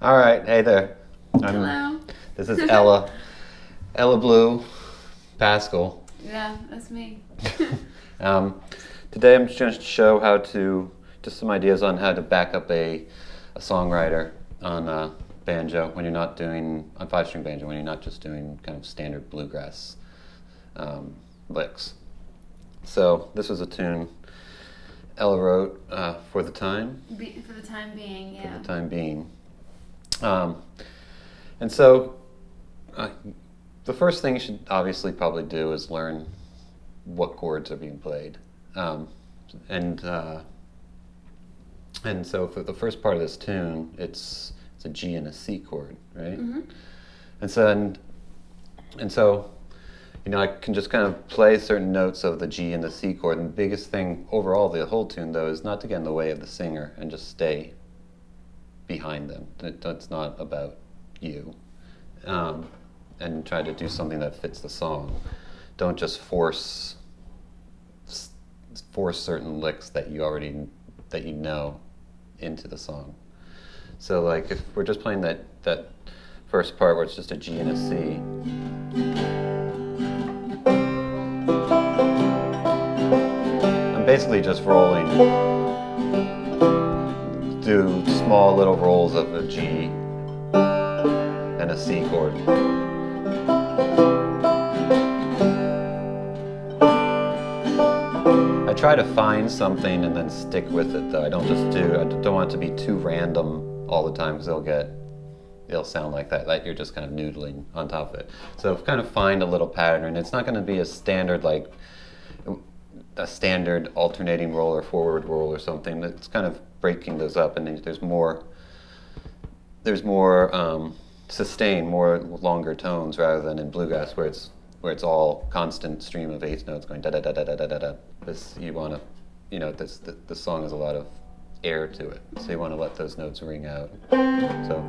All right, hey there. Hello. This is Ella Blue Pascal. Yeah, that's me. Today I'm just going to show how to, just some ideas on how to back up a songwriter on banjo when you're not doing, on 5-string banjo, when you're not just doing kind of standard bluegrass licks. So this was a tune Ella wrote for the time. For the time being, yeah. For the time being. And so the first thing you should obviously probably do is learn what chords are being played. And so for the first part of this tune, it's a G and a C chord, right? Mm-hmm. And so you know, I can just kind of play certain notes of the G and the C chord, and the biggest thing overall the whole tune though is not to get in the way of the singer and just stay behind them. That's not about you. And try to do something that fits the song. Don't just force certain licks that you know into the song. So like if we're just playing that first part where it's just a G and a C, I'm basically just rolling, do small little rolls of a G and a C chord. I try to find something and then stick with it, though. I don't want it to be too random all the time, because it'll sound like that, like you're just kind of noodling on top of it. So kind of find a little pattern. It's not going to be a standard alternating roll or forward roll or something. It's kind of breaking those up, and then there's more sustain, more longer tones, rather than in bluegrass where it's all constant stream of eighth notes going da da da da da da da da. This you want to, the song has a lot of air to it, so you want to let those notes ring out. So.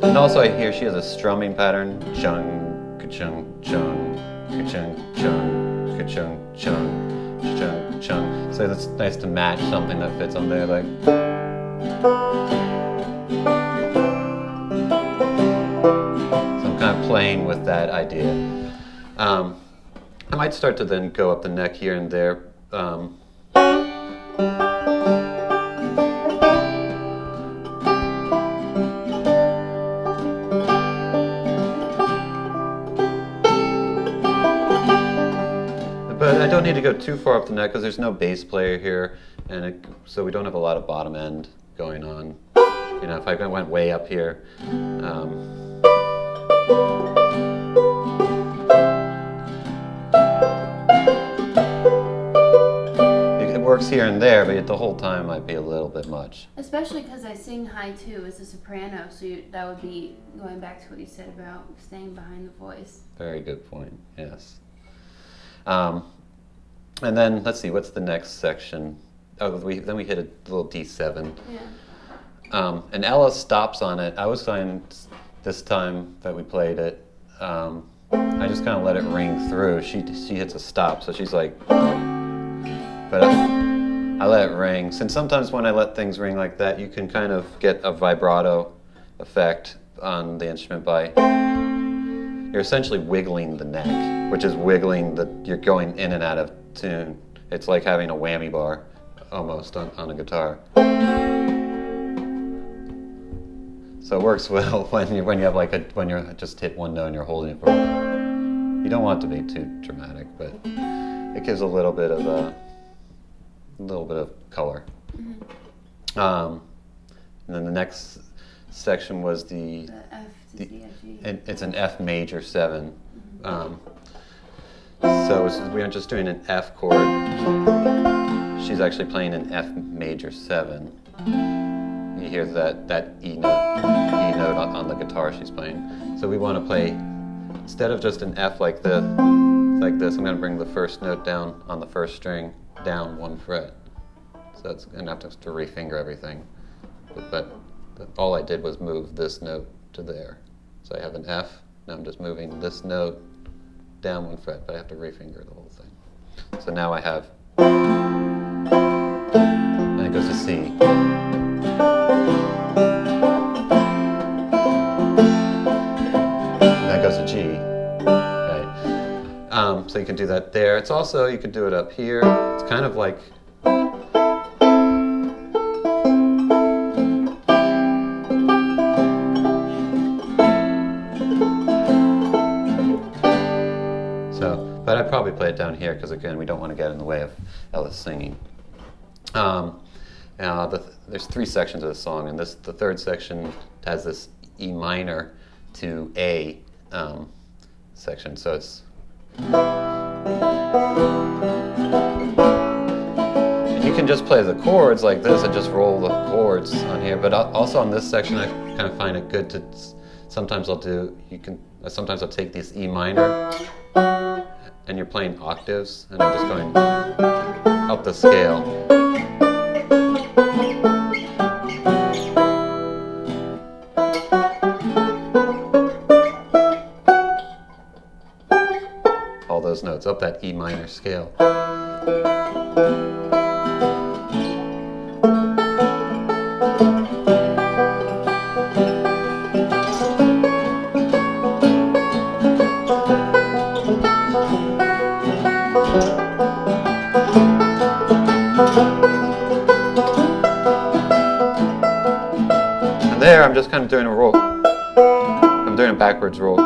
And also I hear she has a strumming pattern, chung, ka-chung, chung, ka-chung, chung, ka-chung, chung, ka-chung, chung. So it's nice to match something that fits on there, like. So I'm kind of playing with that idea. I might start to then go up the neck here and there. But I don't need to go too far up the neck because there's no bass player here, and so we don't have a lot of bottom end going on. If I went way up here, it works here and there, but the whole time might be a little bit much. Especially because I sing high too as a soprano, so that would be going back to what you said about staying behind the voice. Very good point, yes. And then, let's see, what's the next section? Oh, then we hit a little D7. Yeah. And Ella stops on it. I was fine this time that we played it. I just kind of let it ring through. She hits a stop, so she's like, but I let it ring. Since sometimes when I let things ring like that, you can kind of get a vibrato effect on the instrument by, you're essentially wiggling the neck, which is wiggling you're going in and out of tune. It's like having a whammy bar almost on a guitar. So it works well when you have when you're just hit one note and you're holding it for. You don't want it to be too dramatic, but it gives a little bit of color. Mm-hmm. And then the next section was the F to C, F, G. and it's an F major 7. Mm-hmm. So we aren't just doing an F chord. She's actually playing an F major 7. You hear that E note on the guitar she's playing. So we want to play, instead of just an F like this, I'm going to bring the first note down on the first string, down 1 fret. So that's going to have to refinger everything. But all I did was move this note to there. So I have an F, now I'm just moving this note down 1 fret, but I have to refinger the whole thing. So now I have, and it goes to C. And that goes to G. Okay. So you can do that there. It's also, you could do it up here. It's kind of like, but I'd probably play it down here because, again, we don't want to get in the way of Ella's singing. There's 3 sections of the song, and the third section has this E minor to A section. So it's. You can just play the chords like this and just roll the chords on here. But also on this section, I kind of find it good to. Sometimes I'll take this E minor. And you're playing octaves, and I'm just going up the scale. All those notes, up that E minor scale. There, I'm just kind of doing a roll. I'm doing a backwards roll. So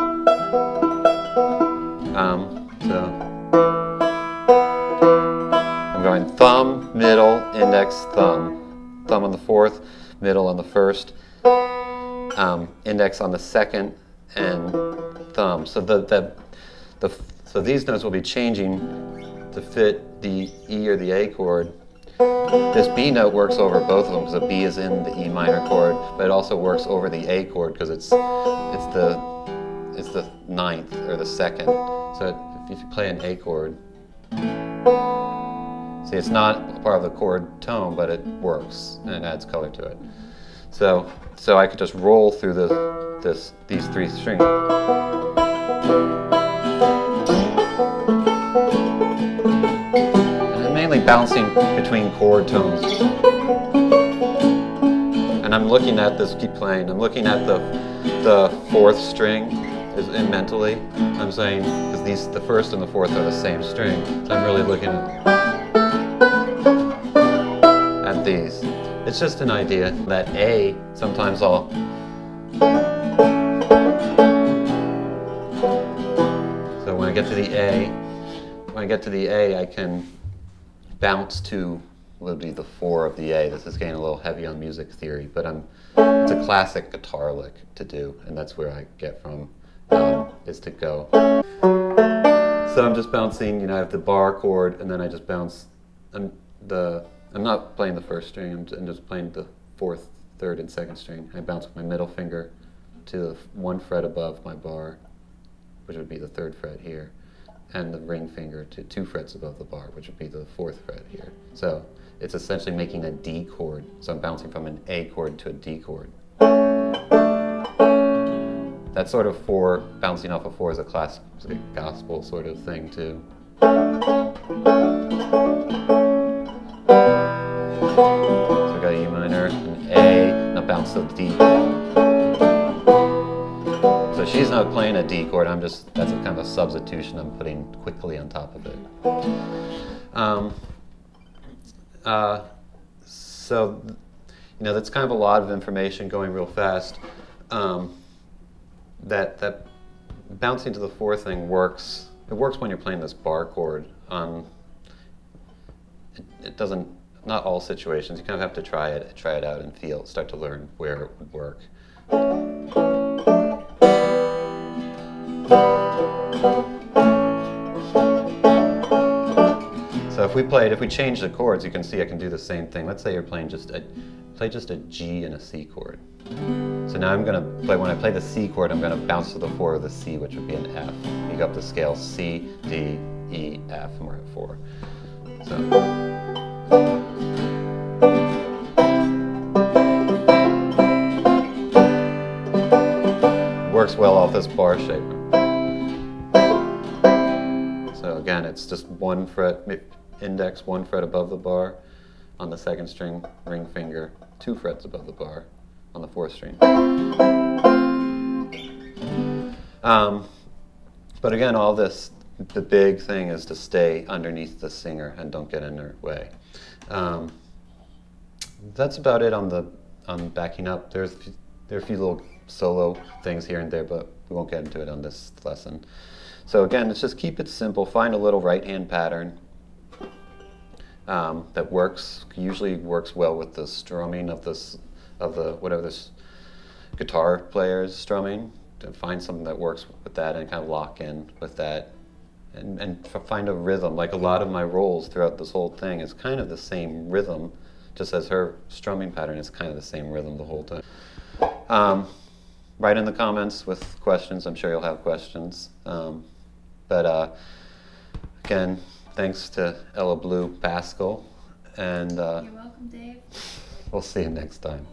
I'm going thumb, middle, index, thumb. Thumb on the fourth, middle on the first, index on the second, and thumb. So so these notes will be changing to fit the E or the A chord. This B note works over both of them because the B is in the E minor chord, but it also works over the A chord because it's the ninth or the second. So if you play an A chord, see, it's not part of the chord tone, but it works and it adds color to it. So I could just roll through these three strings. And I'm mainly bouncing between chord tones. And I'm looking at this, keep playing. I'm looking at the fourth string mentally. I'm saying, because the first and the fourth are the same string. So I'm really looking at these. It's just an idea that A, sometimes I'll so when I get to the A, I can bounce to what would be the 4 of the A. This is getting a little heavy on music theory, but it's a classic guitar lick to do, and that's where I get from is to go. So I'm just bouncing, I have the bar chord, and then I just bounce. I'm not playing the first string, I'm just playing the fourth, third, and second string. I bounce with my middle finger to the 1 fret above my bar, which would be the 3rd fret here, and the ring finger to 2 frets above the bar, which would be the 4th fret here. So it's essentially making a D chord. So I'm bouncing from an A chord to a D chord. That sort of 4, bouncing off of 4 is a classic gospel sort of thing too. So I got E minor, an A, and I bounce to the D. So she's not playing a D chord, that's a kind of a substitution I'm putting quickly on top of it. So, that's kind of a lot of information going real fast. That bouncing to the 4 thing works. It works when you're playing this bar chord. It doesn't, not all situations. You kind of have to try it out and start to learn where it would work. So if we change the chords, you can see I can do the same thing. Let's say you're playing play just a G and a C chord. So now when I play the C chord, I'm gonna bounce to the 4 of the C, which would be an F. You go up the scale C, D, E, F, and we're at 4. So. Works well off this bar shape. So again, it's just 1 fret, index 1 fret above the bar on the 2nd string, ring finger 2 frets above the bar on the 4th string. But again, the big thing is to stay underneath the singer and don't get in their way. That's about it on backing up. There are a few little solo things here and there, but we won't get into it on this lesson. So again, let's just keep it simple. Find a little right-hand pattern that usually works well with the strumming of whatever this guitar player is strumming. To find something that works with that and kind of lock in with that, and find a rhythm. Like a lot of my rolls throughout this whole thing is kind of the same rhythm, just as her strumming pattern is kind of the same rhythm the whole time. Write in the comments with questions. I'm sure you'll have questions. But again, thanks to Ella Blue Pascal, and You're welcome, Dave. we'll see you next time.